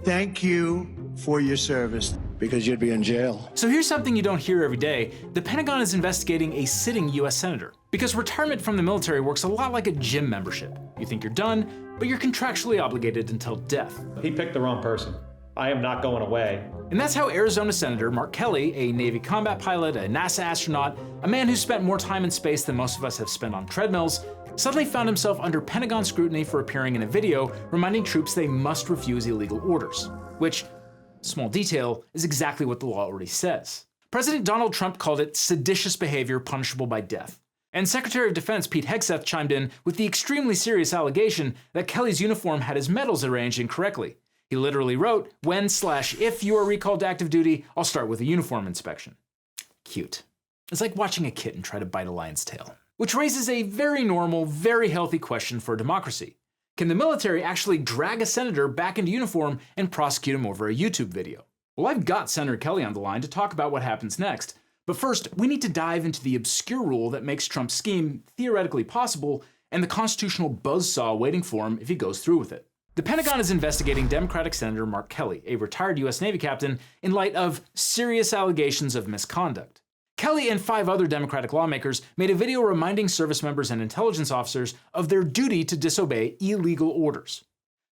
thank you for your service. Because you'd be in jail. So here's something you don't hear every day. The Pentagon is investigating a sitting US senator. Because retirement from the military works a lot like a gym membership. You think you're done, but you're contractually obligated until death. He picked the wrong person. I am not going away. And that's how Arizona Senator Mark Kelly, a Navy combat pilot, a NASA astronaut, a man who spent more time in space than most of us have spent on treadmills, suddenly found himself under Pentagon scrutiny for appearing in a video reminding troops they must refuse illegal orders. Which, small detail, is exactly what the law already says. President Donald Trump called it seditious behavior punishable by death. And Secretary of Defense Pete Hegseth chimed in with the extremely serious allegation that Kelly's uniform had his medals arranged incorrectly. He literally wrote, "When/if you are recalled to active duty, I'll start with a uniform inspection." Cute. It's like watching a kitten try to bite a lion's tail. Which raises a very normal, very healthy question for a democracy. Can the military actually drag a senator back into uniform and prosecute him over a YouTube video? Well, I've got Senator Kelly on the line to talk about what happens next. But first, we need to dive into the obscure rule that makes Trump's scheme theoretically possible and the constitutional buzzsaw waiting for him if he goes through with it. The Pentagon is investigating Democratic Senator Mark Kelly, a retired US Navy captain, in light of serious allegations of misconduct. Kelly and 5 other Democratic lawmakers made a video reminding service members and intelligence officers of their duty to disobey illegal orders.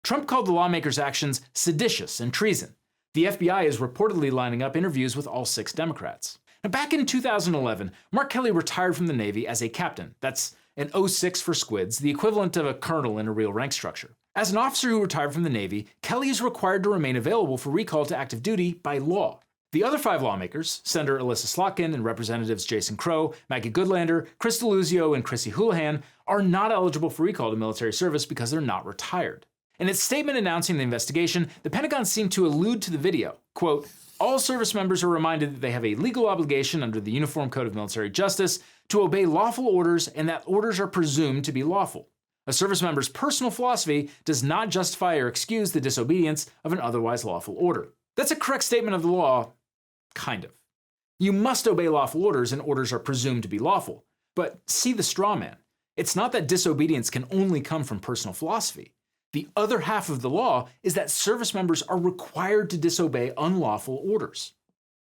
Trump called the lawmakers' actions seditious and treason. The FBI is reportedly lining up interviews with all 6 Democrats. Now, back in 2011, Mark Kelly retired from the Navy as a captain. That's an 06 for squids, the equivalent of a colonel in a real rank structure. As an officer who retired from the Navy, Kelly is required to remain available for recall to active duty by law. The other 5 lawmakers, Senator Alyssa Slotkin and Representatives Jason Crow, Maggie Goodlander, Chris Deluzio, and Chrissy Houlihan, are not eligible for recall to military service because they're not retired. In its statement announcing the investigation, the Pentagon seemed to allude to the video. Quote, "All service members are reminded that they have a legal obligation under the Uniform Code of Military Justice to obey lawful orders and that orders are presumed to be lawful. A service member's personal philosophy does not justify or excuse the disobedience of an otherwise lawful order." That's a correct statement of the law, kind of. You must obey lawful orders and orders are presumed to be lawful. But see the straw man. It's not that disobedience can only come from personal philosophy. The other half of the law is that service members are required to disobey unlawful orders.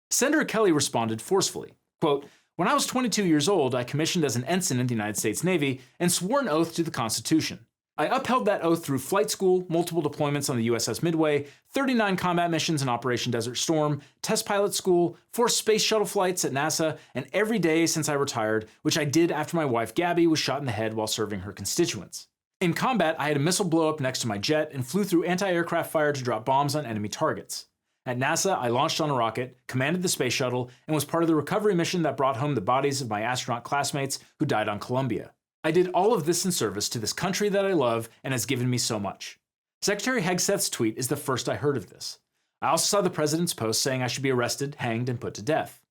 Senator Kelly responded forcefully. Quote, "When I was 22 years old, I commissioned as an ensign in the United States Navy and swore an oath to the Constitution. I upheld that oath through flight school, multiple deployments on the USS Midway, 39 combat missions in Operation Desert Storm, test pilot school, 4 space shuttle flights at NASA, and every day since I retired, which I did after my wife Gabby was shot in the head while serving her constituents. In combat, I had a missile blow up next to my jet and flew through anti-aircraft fire to drop bombs on enemy targets. At NASA, I launched on a rocket, commanded the space shuttle, and was part of the recovery mission that brought home the bodies of my astronaut classmates who died on Columbia. I did all of this in service to this country that I love and has given me so much." Secretary Hegseth's tweet is the first I heard of this. I also saw the president's post saying I should be arrested, hanged, and put to death.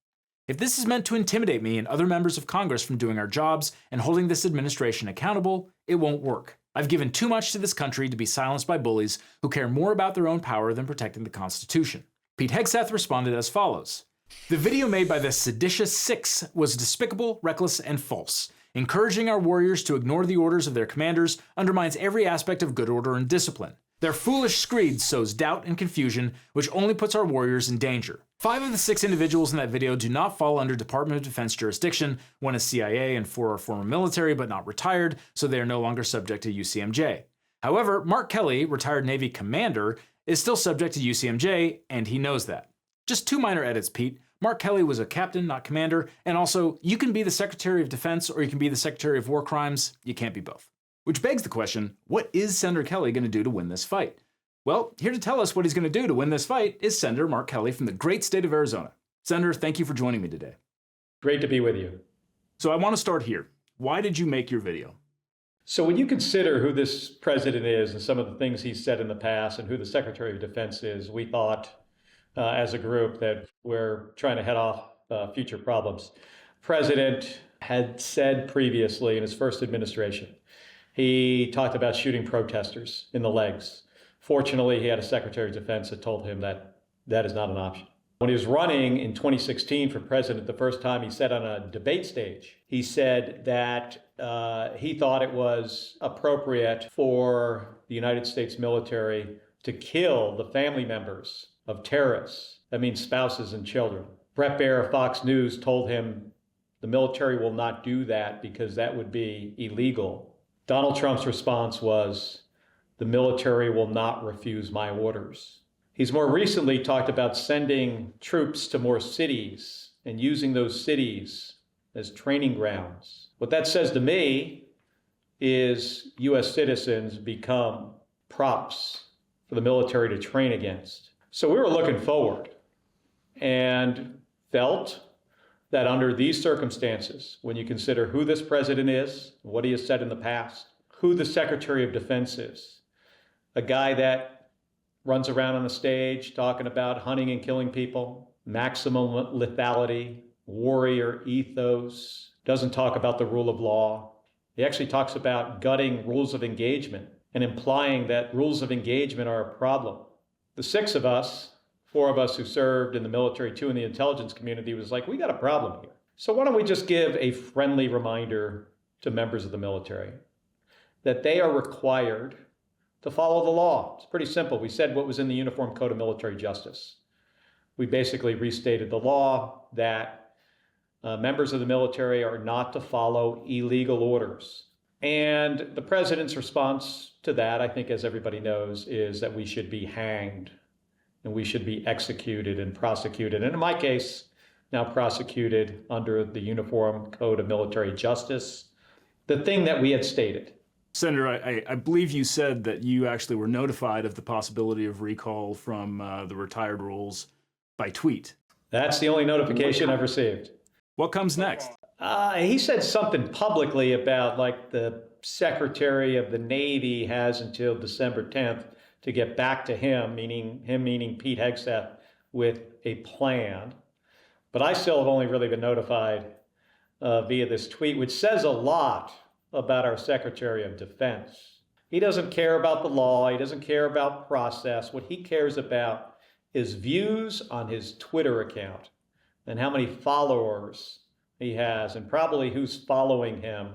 If this is meant to intimidate me and other members of Congress from doing our jobs and holding this administration accountable, it won't work. I've given too much to this country to be silenced by bullies who care more about their own power than protecting the Constitution. Pete Hegseth responded as follows. "The video made by the seditious 6 was despicable, reckless, and false. Encouraging our warriors to ignore the orders of their commanders undermines every aspect of good order and discipline. Their foolish screed sows doubt and confusion, which only puts our warriors in danger. 5 of the 6 individuals in that video do not fall under Department of Defense jurisdiction. 1 is CIA and 4 are former military but not retired, so they are no longer subject to UCMJ. However, Mark Kelly, retired Navy commander, is still subject to UCMJ, and he knows that. Just 2 minor edits, Pete. Mark Kelly was a captain, not commander, and also, you can be the Secretary of Defense or you can be the Secretary of War Crimes. You can't be both." Which begs the question, what is Senator Kelly going to do to win this fight? Well, here to tell us what he's going to do to win this fight is Senator Mark Kelly from the great state of Arizona. Senator, thank you for joining me today. Great to be with you. So I want to start here. Why did you make your video? So when you consider who this president is and some of the things he's said in the past and who the Secretary of Defense is, we thought as a group that we're trying to head off future problems. President had said previously in his first administration, he talked about shooting protesters in the legs. Fortunately, he had a Secretary of Defense that told him that that is not an option. When he was running in 2016 for president the first time, he said on a debate stage, he said that he thought it was appropriate for the United States military to kill the family members of terrorists. That means spouses and children. Bret Baier of Fox News told him the military will not do that because that would be illegal. Donald Trump's response was, the military will not refuse my orders. He's more recently talked about sending troops to more cities and using those cities as training grounds. What that says to me is US citizens become props for the military to train against. So we were looking forward and felt that under these circumstances, when you consider who this president is, what he has said in the past, who the Secretary of Defense is, a guy that runs around on the stage talking about hunting and killing people, maximum lethality, warrior ethos, doesn't talk about the rule of law. He actually talks about gutting rules of engagement and implying that rules of engagement are a problem. The six of us, four of us who served in the military, two in the intelligence community, was like, we got a problem here. So why don't we just give a friendly reminder to members of the military that they are required to follow the law. It's pretty simple. We said what was in the Uniform Code of Military Justice. We basically restated the law that members of the military are not to follow illegal orders. And the president's response to that, I think, as everybody knows, is that we should be hanged and we should be executed and prosecuted. And in my case, now prosecuted under the Uniform Code of Military Justice, the thing that we had stated. Senator, I believe you said that you actually were notified of the possibility of recall from the retired rules by tweet. That's the only notification I've received. What comes next? He said something publicly about like the Secretary of the Navy has until December 10th to get back to him, meaning Pete Hegseth, with a plan. But I still have only really been notified via this tweet, which says a lot about our Secretary of Defense. He doesn't care about the law. He doesn't care about process. What he cares about is views on his Twitter account and how many followers he has and probably who's following him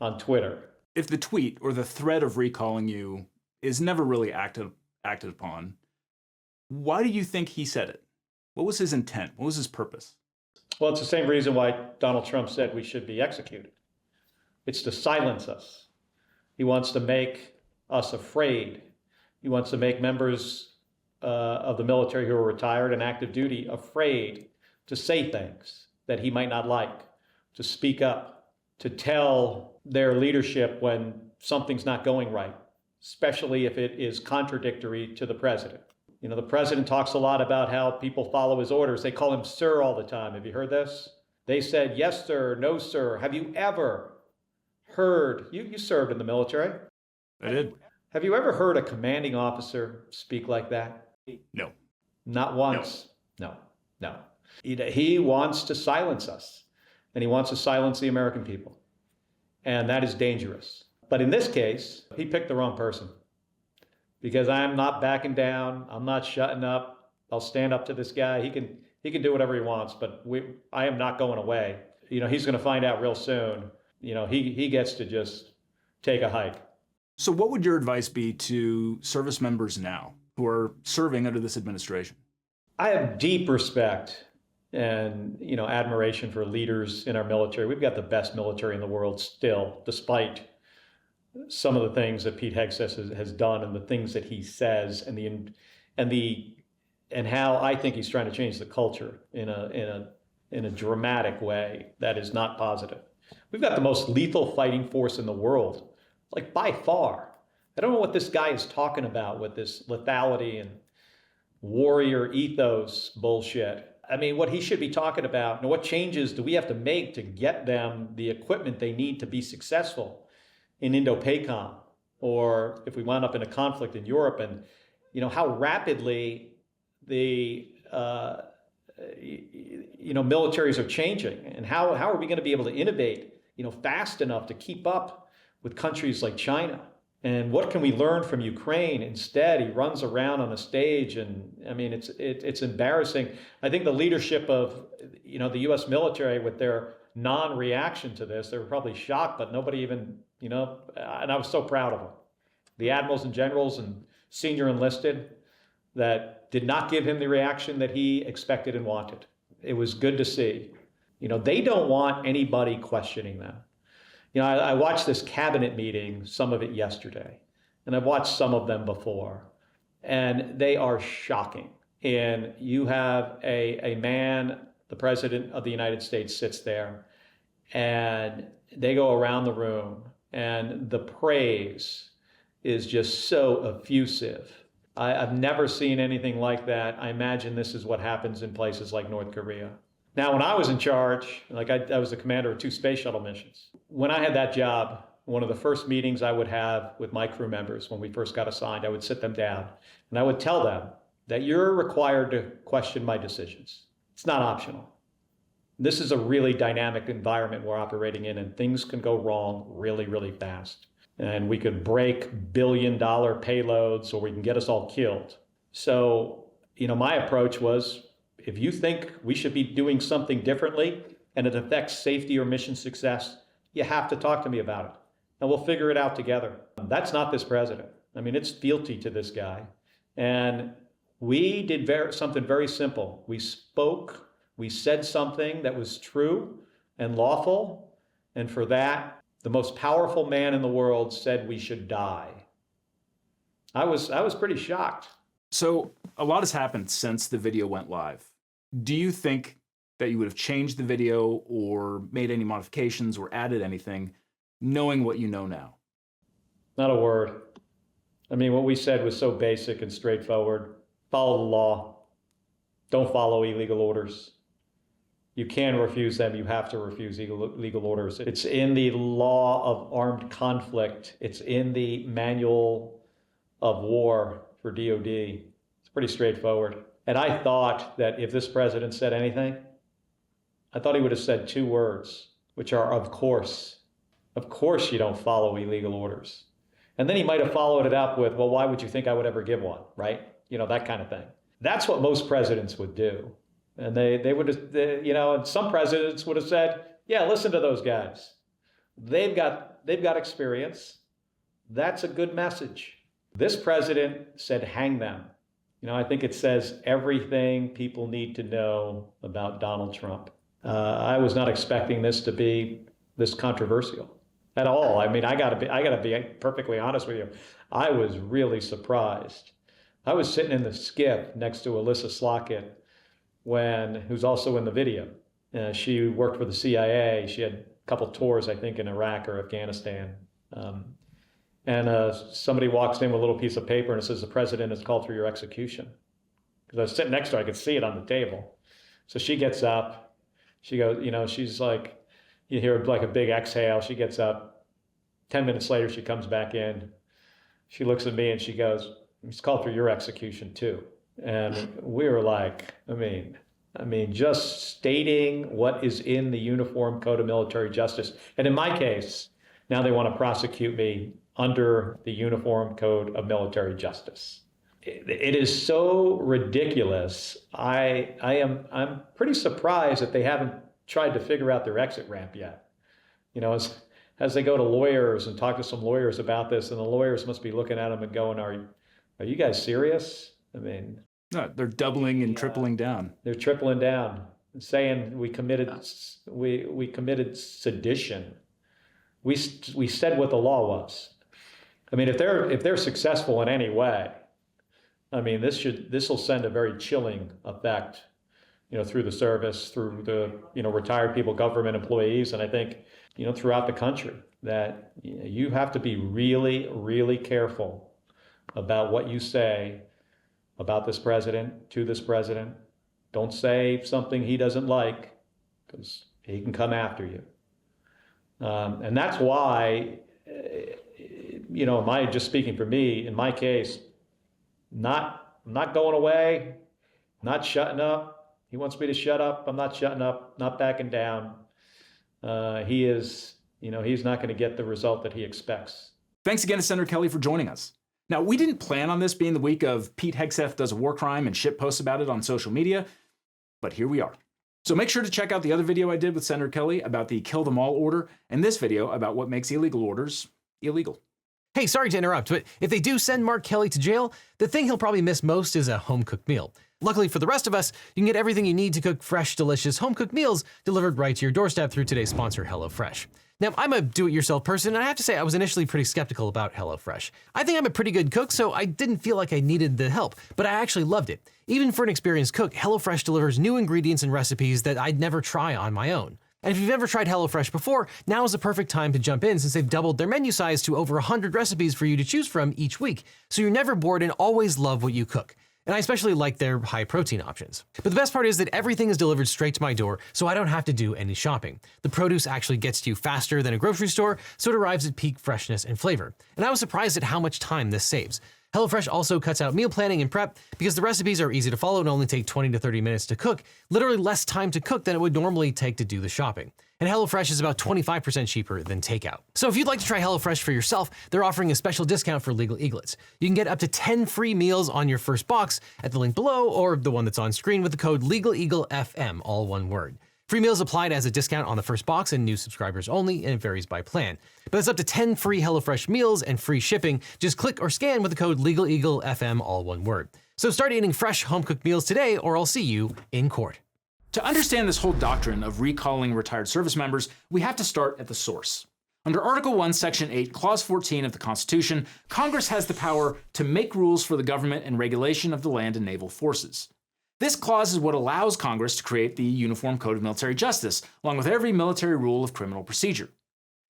on Twitter. If the tweet or the threat of recalling you is never really acted upon, why do you think he said it? What was his intent? What was his purpose? Well, it's the same reason why Donald Trump said we should be executed. It's to silence us. He wants to make us afraid. He wants to make members of the military who are retired and active duty afraid to say things that he might not like, to speak up, to tell their leadership when something's not going right, especially if it is contradictory to the president. You know, the president talks a lot about how people follow his orders. They call him sir all the time. Have you heard this? They said, yes, sir, no, sir. Have you ever heard, you served in the military? I did. Have you ever heard a commanding officer speak like that? No. Not once. No. He wants to silence us, and he wants to silence the American people. And that is dangerous. But in this case, he picked the wrong person, because I'm not backing down. I'm not shutting up. I'll stand up to this guy. He can do whatever he wants, but I am not going away. You know, he's going to find out real soon. You know, he gets to just take a hike. So what would your advice be to service members now who are serving under this administration? I have deep respect and, you know, admiration for leaders in our military. We've got the best military in the world still, despite some of the things that Pete Hegseth has done and the things that he says and how I think he's trying to change the culture in a dramatic way that is not positive. We've got the most lethal fighting force in the world, like by far. I don't know what this guy is talking about with this lethality and warrior ethos bullshit. I mean, what he should be talking about, and what changes do we have to make to get them the equipment they need to be successful in Indo-PACOM, or if we wind up in a conflict in Europe, and you know how rapidly the militaries are changing, and how are we going to be able to innovate fast enough to keep up with countries like China? And what can we learn from Ukraine? Instead, he runs around on a stage, and I mean, it's embarrassing. I think the leadership of the U.S. military, with their non-reaction to this, they were probably shocked, but nobody even and I was so proud of them. The admirals and generals and senior enlisted that did not give him the reaction that he expected and wanted. It was good to see. They don't want anybody questioning them. I watched this cabinet meeting, some of it yesterday, and I've watched some of them before, and they are shocking. And you have a man, the President of the United States, sits there, and they go around the room, and the praise is just so effusive. I've never seen anything like that. I imagine this is what happens in places like North Korea. Now, when I was in charge, I was the commander of 2 space shuttle missions. When I had that job, one of the first meetings I would have with my crew members when we first got assigned, I would sit them down and I would tell them that you're required to question my decisions. It's not optional. This is a really dynamic environment we're operating in, and things can go wrong really, really fast. And we could break billion-dollar payloads, or we can get us all killed. So, my approach was, if you think we should be doing something differently and it affects safety or mission success, you have to talk to me about it, and we'll figure it out together. That's not this president. It's fealty to this guy. And we did something very simple. We spoke, we said something that was true and lawful, and for that, the most powerful man in the world said we should die. I was pretty shocked. So a lot has happened since the video went live. Do you think that you would have changed the video or made any modifications or added anything, knowing what you know now? Not a word. What we said was so basic and straightforward. Follow the law. Don't follow illegal orders. You can refuse them. You have to refuse illegal orders. It's in the law of armed conflict. It's in the manual of war for DOD. It's pretty straightforward. And I thought that if this president said anything, I thought he would have said 2 words, which are, of course. Of course you don't follow illegal orders. And then he might have followed it up with, well, why would you think I would ever give one, right? That kind of thing. That's what most presidents would do. And they would have, and some presidents would have said, yeah, listen to those guys. They've got experience. That's a good message. This president said, hang them. I think it says everything people need to know about Donald Trump. I was not expecting this to be this controversial at all. I gotta be perfectly honest with you. I was really surprised. I was sitting in the skiff next to Alyssa Slockett, who's also in the video. She worked for the CIA. She had a couple tours, I think, in Iraq or Afghanistan. And somebody walks in with a little piece of paper and it says, the president has called for your execution. Because I was sitting next to her, I could see it on the table. So she gets up. She goes, she's like, you hear like a big exhale. She gets up. 10 minutes later, she comes back in. She looks at me and she goes, he's called for your execution too. And we were like, just stating what is in the Uniform Code of Military Justice. And in my case, now they want to prosecute me under the Uniform Code of Military Justice. It is so ridiculous. I'm pretty surprised that they haven't tried to figure out their exit ramp yet. As they go to lawyers and talk to some lawyers about this, and the lawyers must be looking at them and going, are you guys serious? No, they're doubling and tripling down. They're tripling down, saying we committed sedition. We said what the law was. If they're successful in any way, this will send a very chilling effect, through the service, through the retired people, government employees, and I think throughout the country, that you have to be really, really careful about what you say about this president, to this president. Don't say something he doesn't like, because he can come after you. And that's why, just speaking for me, in my case, not going away, not shutting up. He wants me to shut up. I'm not shutting up, not backing down. He's not going to get the result that he expects. Thanks again to Senator Kelly for joining us. Now, we didn't plan on this being the week of Pete Hegseth does a war crime and shit posts about it on social media, but here we are. So make sure to check out the other video I did with Senator Kelly about the Kill Them All order, and this video about what makes illegal orders illegal. Hey, sorry to interrupt, but if they do send Mark Kelly to jail, the thing he'll probably miss most is a home-cooked meal. Luckily for the rest of us, you can get everything you need to cook fresh, delicious, home-cooked meals delivered right to your doorstep through today's sponsor, HelloFresh. Now, I'm a do-it-yourself person, and I have to say I was initially pretty skeptical about HelloFresh. I think I'm a pretty good cook, so I didn't feel like I needed the help, but I actually loved it. Even for an experienced cook, HelloFresh delivers new ingredients and recipes that I'd never try on my own. And if you've never tried HelloFresh before, now is the perfect time to jump in since they've doubled their menu size to over 100 recipes for you to choose from each week, so you're never bored and always love what you cook. And I especially like their high-protein options. But the best part is that everything is delivered straight to my door, so I don't have to do any shopping. The produce actually gets to you faster than a grocery store, so it arrives at peak freshness and flavor. And I was surprised at how much time this saves. HelloFresh also cuts out meal planning and prep because the recipes are easy to follow and only take 20 to 30 minutes to cook, literally less time to cook than it would normally take to do the shopping. And HelloFresh is about 25% cheaper than takeout. So if you'd like to try HelloFresh for yourself, they're offering a special discount for Legal Eaglets. You can get up to 10 free meals on your first box at the link below or the one that's on screen with the code LegalEagleFM, all one word. Free meals applied as a discount on the first box and new subscribers only, and it varies by plan. But it's up to 10 free HelloFresh meals and free shipping. Just click or scan with the code LegalEagleFM, all one word. So start eating fresh home-cooked meals today, or I'll see you in court. To understand this whole doctrine of recalling retired service members, we have to start at the source. Under Article 1, Section 8, Clause 14 of the Constitution, Congress has the power to make rules for the government and regulation of the land and naval forces. This clause is what allows Congress to create the Uniform Code of Military Justice, along with every military rule of criminal procedure.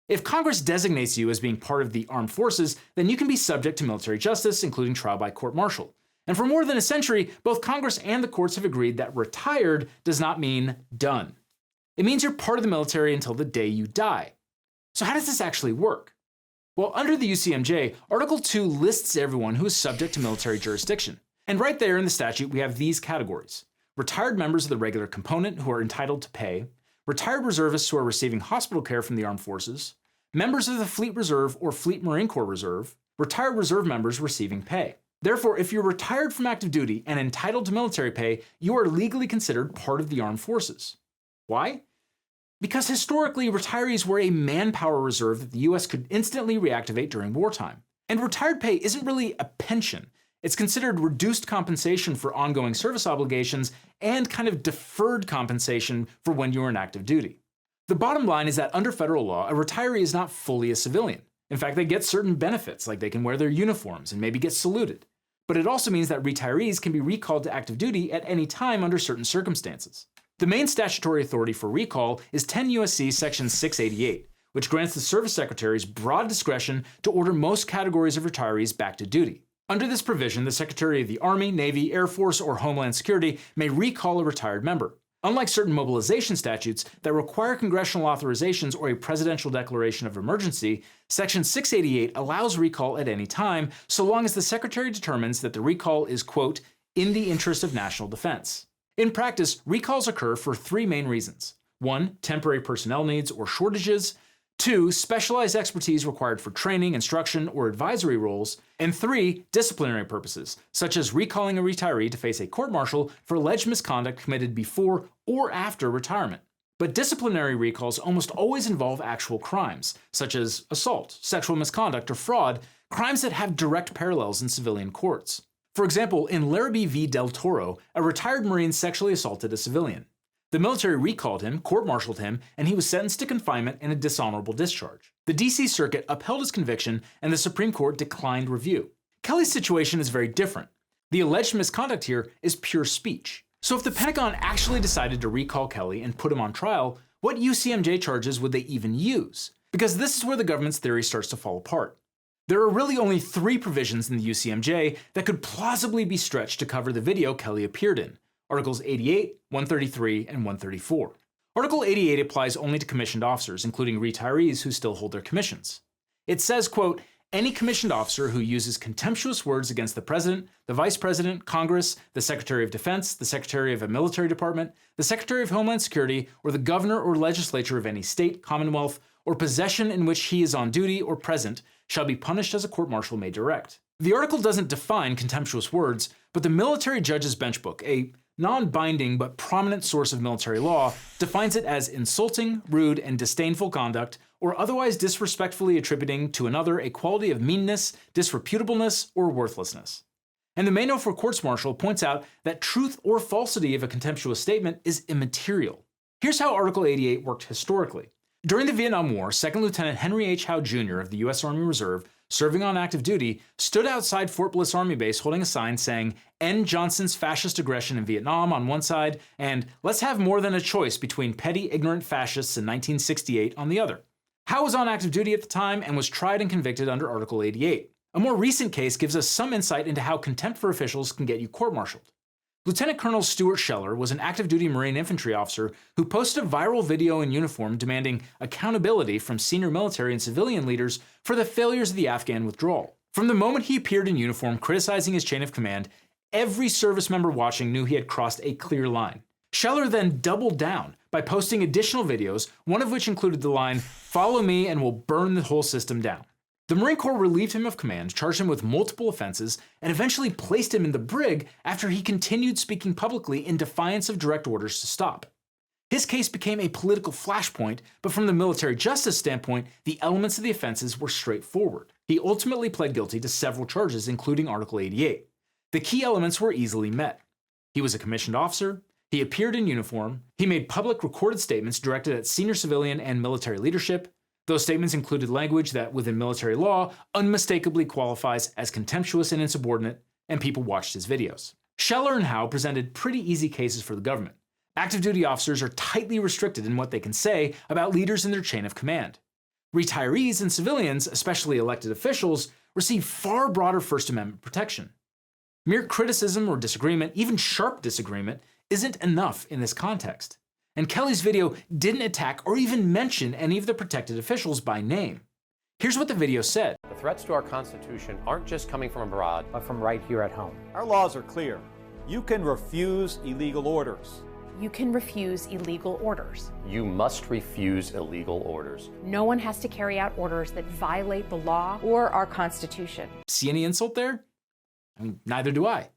If Congress designates you as being part of the armed forces, then you can be subject to military justice, including trial by court-martial. And for more than a century, both Congress and the courts have agreed that retired does not mean done. It means you're part of the military until the day you die. So how does this actually work? Well, under the UCMJ, Article 2 lists everyone who is subject to military jurisdiction. And right there in the statute, we have these categories: retired members of the regular component who are entitled to pay, retired reservists who are receiving hospital care from the armed forces, members of the Fleet Reserve or Fleet Marine Corps Reserve, retired reserve members receiving pay. Therefore, if you're retired from active duty and entitled to military pay, you are legally considered part of the armed forces. Why? Because historically, retirees were a manpower reserve that the US could instantly reactivate during wartime. And retired pay isn't really a pension. It's considered reduced compensation for ongoing service obligations and kind of deferred compensation for when you were in active duty. The bottom line is that under federal law, a retiree is not fully a civilian. In fact, they get certain benefits, like they can wear their uniforms and maybe get saluted. But it also means that retirees can be recalled to active duty at any time under certain circumstances. The main statutory authority for recall is 10 U.S.C. Section 688, which grants the service secretaries broad discretion to order most categories of retirees back to duty. Under this provision, the Secretary of the Army, Navy, Air Force, or Homeland Security may recall a retired member. Unlike certain mobilization statutes that require congressional authorizations or a presidential declaration of emergency, Section 688 allows recall at any time, so long as the Secretary determines that the recall is, quote, in the interest of national defense. In practice, recalls occur for three main reasons. 1, temporary personnel needs or shortages. 2, specialized expertise required for training, instruction, or advisory roles. And 3, disciplinary purposes, such as recalling a retiree to face a court-martial for alleged misconduct committed before or after retirement. But disciplinary recalls almost always involve actual crimes, such as assault, sexual misconduct, or fraud, crimes that have direct parallels in civilian courts. For example, in Larrabee v. Del Toro, a retired Marine sexually assaulted a civilian. The military recalled him, court-martialed him, and he was sentenced to confinement and a dishonorable discharge. The D.C. Circuit upheld his conviction, and the Supreme Court declined review. Kelly's situation is very different. The alleged misconduct here is pure speech. So if the Pentagon actually decided to recall Kelly and put him on trial, what UCMJ charges would they even use? Because this is where the government's theory starts to fall apart. There are really only 3 provisions in the UCMJ that could plausibly be stretched to cover the video Kelly appeared in: Articles 88, 133, and 134. Article 88 applies only to commissioned officers, including retirees who still hold their commissions. It says, quote, any commissioned officer who uses contemptuous words against the President, the Vice President, Congress, the Secretary of Defense, the Secretary of a military department, the Secretary of Homeland Security, or the Governor or Legislature of any state, commonwealth, or possession in which he is on duty or present shall be punished as a court-martial may direct. The article doesn't define contemptuous words, but the Military Judge's Bench Book, a non-binding but prominent source of military law, defines it as insulting, rude, and disdainful conduct or otherwise disrespectfully attributing to another a quality of meanness, disreputableness, or worthlessness. And the Manual for Courts-Martial points out that truth or falsity of a contemptuous statement is immaterial. Here's how Article 88 worked historically. During the Vietnam War, 2nd Lieutenant Henry H. Howe Jr. of the U.S. Army Reserve, serving on active duty, stood outside Fort Bliss Army Base holding a sign saying, "End Johnson's fascist aggression in Vietnam" on one side, and "Let's have more than a choice between petty, ignorant fascists in 1968" on the other. Howe was on active duty at the time and was tried and convicted under Article 88. A more recent case gives us some insight into how contempt for officials can get you court-martialed. Lieutenant Colonel Stuart Scheller was an active-duty Marine infantry officer who posted a viral video in uniform demanding accountability from senior military and civilian leaders for the failures of the Afghan withdrawal. From the moment he appeared in uniform criticizing his chain of command, every service member watching knew he had crossed a clear line. Scheller then doubled down by posting additional videos, one of which included the line, "Follow me and we'll burn the whole system down." The Marine Corps relieved him of command, charged him with multiple offenses, and eventually placed him in the brig after he continued speaking publicly in defiance of direct orders to stop. His case became a political flashpoint, but from the military justice standpoint, the elements of the offenses were straightforward. He ultimately pled guilty to several charges, including Article 88. The key elements were easily met. He was a commissioned officer, he appeared in uniform, he made public recorded statements directed at senior civilian and military leadership. Those statements included language that, within military law, unmistakably qualifies as contemptuous and insubordinate, and people watched his videos. Scheller and Howe presented pretty easy cases for the government. Active duty officers are tightly restricted in what they can say about leaders in their chain of command. Retirees and civilians, especially elected officials, receive far broader First Amendment protection. Mere criticism or disagreement, even sharp disagreement, isn't enough in this context. And Kelly's video didn't attack or even mention any of the protected officials by name. Here's what the video said. The threats to our Constitution aren't just coming from abroad, but from right here at home. Our laws are clear. You can refuse illegal orders. You can refuse illegal orders. You must refuse illegal orders. No one has to carry out orders that violate the law or our Constitution. See any insult there? I mean, neither do I.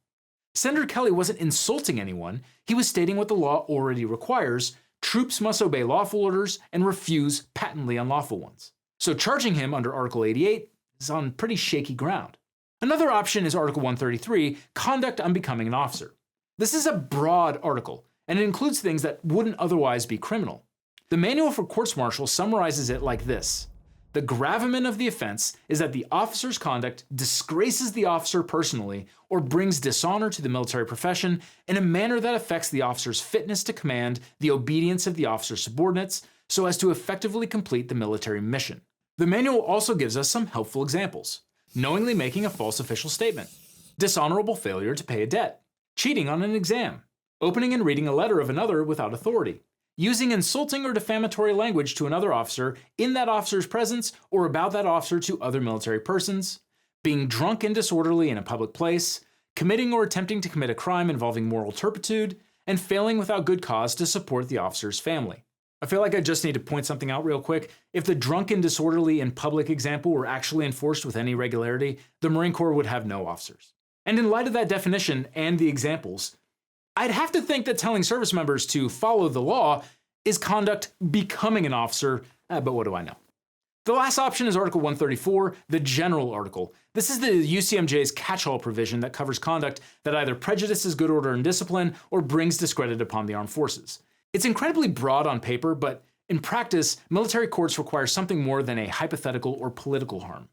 Senator Kelly wasn't insulting anyone. He was stating what the law already requires. Troops must obey lawful orders and refuse patently unlawful ones. So charging him under Article 88 is on pretty shaky ground. Another option is Article 133, conduct unbecoming an officer. This is a broad article, and it includes things that wouldn't otherwise be criminal. The Manual for Courts-Martial summarizes it like this. The gravamen of the offense is that the officer's conduct disgraces the officer personally or brings dishonor to the military profession in a manner that affects the officer's fitness to command, the obedience of the officer's subordinates, so as to effectively complete the military mission. The manual also gives us some helpful examples. Knowingly making a false official statement, dishonorable failure to pay a debt, cheating on an exam, opening and reading a letter of another without authority, using insulting or defamatory language to another officer in that officer's presence or about that officer to other military persons, being drunk and disorderly in a public place, committing or attempting to commit a crime involving moral turpitude, and failing without good cause to support the officer's family. I feel like I just need to point something out real quick. If the drunk and disorderly in public example were actually enforced with any regularity, the Marine Corps would have no officers. And in light of that definition and the examples, I'd have to think that telling service members to follow the law is conduct becoming an officer, but what do I know? The last option is Article 134, the general article. This is the UCMJ's catch-all provision that covers conduct that either prejudices good order and discipline or brings discredit upon the armed forces. It's incredibly broad on paper, but in practice, military courts require something more than a hypothetical or political harm.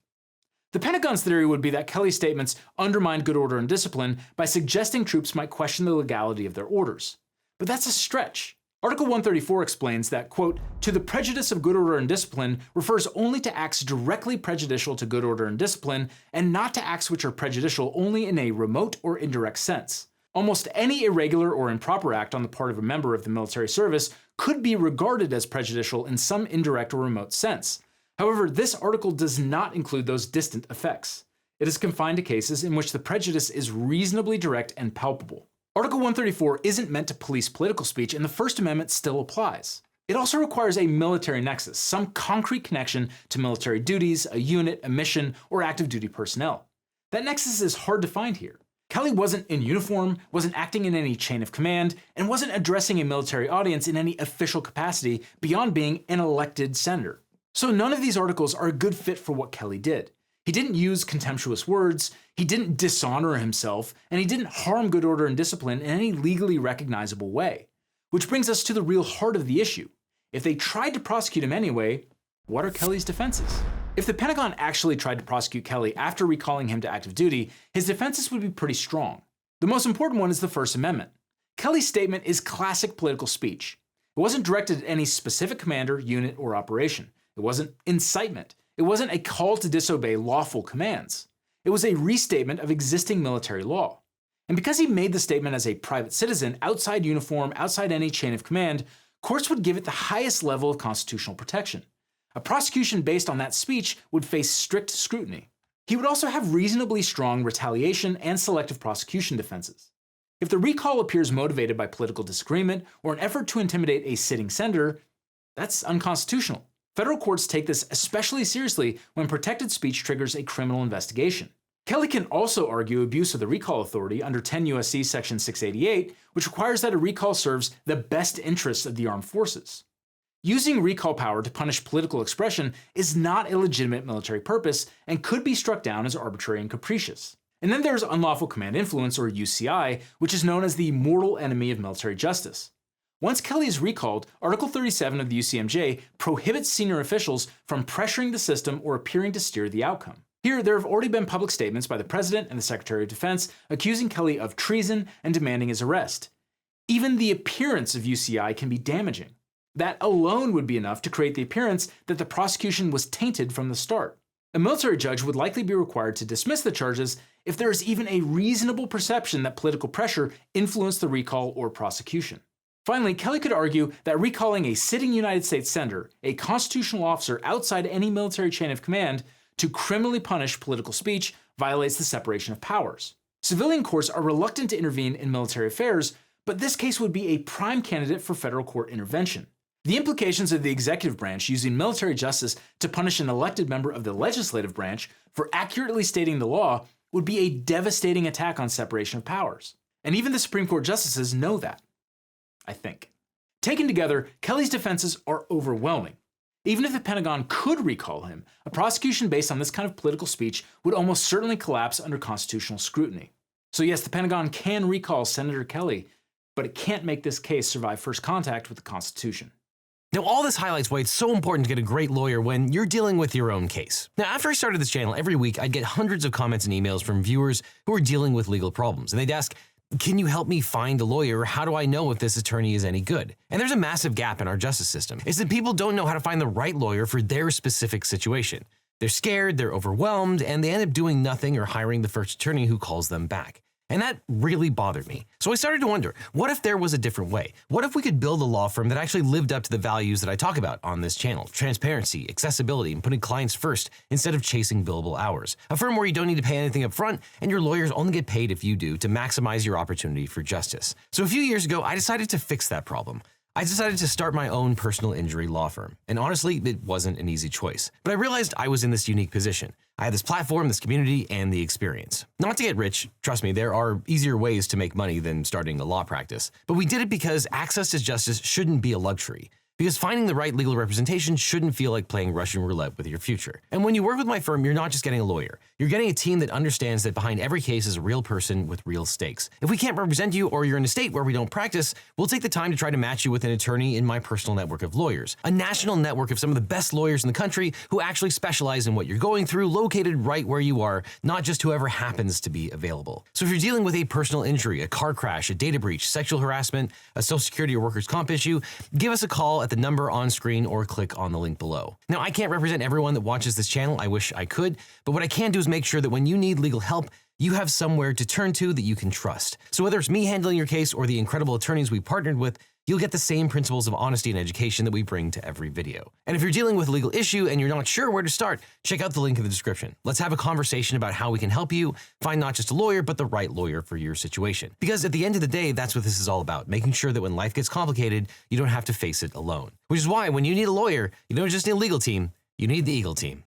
The Pentagon's theory would be that Kelly's statements undermined good order and discipline by suggesting troops might question the legality of their orders. But that's a stretch. Article 134 explains that, quote, "to the prejudice of good order and discipline refers only to acts directly prejudicial to good order and discipline, and not to acts which are prejudicial only in a remote or indirect sense. Almost any irregular or improper act on the part of a member of the military service could be regarded as prejudicial in some indirect or remote sense. However, this article does not include those distant effects. It is confined to cases in which the prejudice is reasonably direct and palpable. Article 134 isn't meant to police political speech, and the First Amendment still applies. It also requires a military nexus, some concrete connection to military duties, a unit, a mission, or active duty personnel. That nexus is hard to find here. Kelly wasn't in uniform, wasn't acting in any chain of command, and wasn't addressing a military audience in any official capacity beyond being an elected senator. So none of these articles are a good fit for what Kelly did. He didn't use contemptuous words, he didn't dishonor himself, and he didn't harm good order and discipline in any legally recognizable way. Which brings us to the real heart of the issue. If they tried to prosecute him anyway, what are Kelly's defenses? If the Pentagon actually tried to prosecute Kelly after recalling him to active duty, his defenses would be pretty strong. The most important one is the First Amendment. Kelly's statement is classic political speech. It wasn't directed at any specific commander, unit, or operation. It wasn't incitement. It wasn't a call to disobey lawful commands. It was a restatement of existing military law. And because he made the statement as a private citizen, outside uniform, outside any chain of command, courts would give it the highest level of constitutional protection. A prosecution based on that speech would face strict scrutiny. He would also have reasonably strong retaliation and selective prosecution defenses. If the recall appears motivated by political disagreement or an effort to intimidate a sitting senator, that's unconstitutional. Federal courts take this especially seriously when protected speech triggers a criminal investigation. Kelly can also argue abuse of the recall authority under 10 U.S.C. Section 688, which requires that a recall serves the best interests of the armed forces. Using recall power to punish political expression is not a legitimate military purpose and could be struck down as arbitrary and capricious. And then there's unlawful command influence, or UCI, which is known as the mortal enemy of military justice. Once Kelly is recalled, Article 37 of the UCMJ prohibits senior officials from pressuring the system or appearing to steer the outcome. Here, there have already been public statements by the President and the Secretary of Defense accusing Kelly of treason and demanding his arrest. Even the appearance of UCI can be damaging. That alone would be enough to create the appearance that the prosecution was tainted from the start. A military judge would likely be required to dismiss the charges if there is even a reasonable perception that political pressure influenced the recall or prosecution. Finally, Kelly could argue that recalling a sitting United States senator, a constitutional officer outside any military chain of command, to criminally punish political speech violates the separation of powers. Civilian courts are reluctant to intervene in military affairs, but this case would be a prime candidate for federal court intervention. The implications of the executive branch using military justice to punish an elected member of the legislative branch for accurately stating the law would be a devastating attack on separation of powers. And even the Supreme Court justices know that. I think. Taken together, Kelly's defenses are overwhelming. Even if the Pentagon could recall him, a prosecution based on this kind of political speech would almost certainly collapse under constitutional scrutiny. So yes, the Pentagon can recall Senator Kelly, but it can't make this case survive first contact with the Constitution. Now, all this highlights why it's so important to get a great lawyer when you're dealing with your own case. Now, after I started this channel, every week I'd get hundreds of comments and emails from viewers who are dealing with legal problems, and they'd ask, can you help me find a lawyer? How do I know if this attorney is any good? And there's a massive gap in our justice system. It's that people don't know how to find the right lawyer for their specific situation. They're scared, they're overwhelmed, and they end up doing nothing or hiring the first attorney who calls them back. And that really bothered me. So I started to wonder, what if there was a different way? What if we could build a law firm that actually lived up to the values that I talk about on this channel? Transparency, accessibility, and putting clients first instead of chasing billable hours. A firm where you don't need to pay anything up front, and your lawyers only get paid if you do to maximize your opportunity for justice. So a few years ago, I decided to fix that problem. I decided to start my own personal injury law firm. And honestly, it wasn't an easy choice. But I realized I was in this unique position. I had this platform, this community, and the experience. Not to get rich, trust me, there are easier ways to make money than starting a law practice. But we did it because access to justice shouldn't be a luxury. Because finding the right legal representation shouldn't feel like playing Russian roulette with your future. And when you work with my firm, you're not just getting a lawyer. You're getting a team that understands that behind every case is a real person with real stakes. If we can't represent you or you're in a state where we don't practice, we'll take the time to try to match you with an attorney in my personal network of lawyers. A national network of some of the best lawyers in the country who actually specialize in what you're going through, located right where you are, not just whoever happens to be available. So if you're dealing with a personal injury, a car crash, a data breach, sexual harassment, a social security or workers' comp issue, give us a call at the number on screen or click on the link below. Now, I can't represent everyone that watches this channel. I wish I could, but what I can do is make sure that when you need legal help, you have somewhere to turn to that you can trust. So whether it's me handling your case or the incredible attorneys we partnered with, you'll get the same principles of honesty and education that we bring to every video. And if you're dealing with a legal issue and you're not sure where to start, check out the link in the description. Let's have a conversation about how we can help you find not just a lawyer, but the right lawyer for your situation. Because at the end of the day, that's what this is all about, making sure that when life gets complicated, you don't have to face it alone. Which is why when you need a lawyer, you don't just need a legal team, you need the Eagle team.